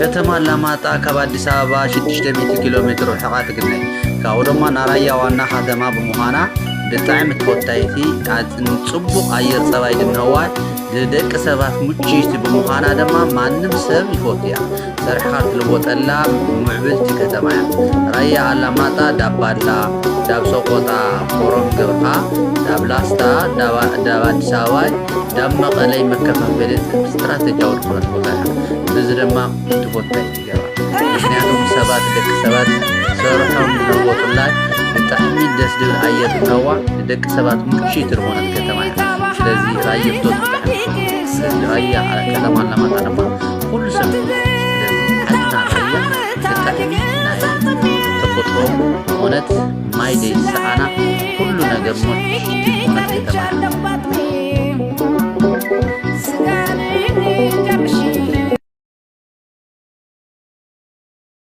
ከተማ አላማጣ ከአዲስ አበባ 600 ኪሎ ሜትር ርሕቀት ትገኛለች። ካብኡ ድማ ናራያ ዋና ከተማ ብምዃና ብጣዕሚ ተፈታይቲ ጽቡቕ ኣየር ጸባይ ድንህዋ ለደቂ ሰባት ምቹይት ብምዃና ድማ ማንም ሰብ ይፈትያ ሰርሕኻ ትልወጠላ ምዕብልቲ ከተማ እያ። ራያ አላማጣ ዳባላ ዳብ ሰቆጣ ኮረም ገብርሃ ዳብ ላስታ ዳብ አዲስ አበባ ዳብ መቐለይ መከፋፈለት ስትራቴጂያዊ ትኩረት ቦታ እያ። እዚ ድማ ተፈታይቲ ይገባ ምክንያቱም ሰባት ደቂ ሰባት ሰርሖም ዝለወጡላይ ብጣዕሚ ደስ ዝብል ኣየር ትህዋ ደቂ ሰባት ምቹይት ዝኾነት ከተማ እያ። ስለዚ ራያ ብጣዕሚ ራያ ከተማ አላማጣ ድማ ኩሉ ሰብ ዓድና ራያ ብጣዕሚ ናይ ተፈጥሮ እውነት ማይ ደይ ሰዓና ኩሉ ነገር ሞት ዝኾነት ከተማ እያ።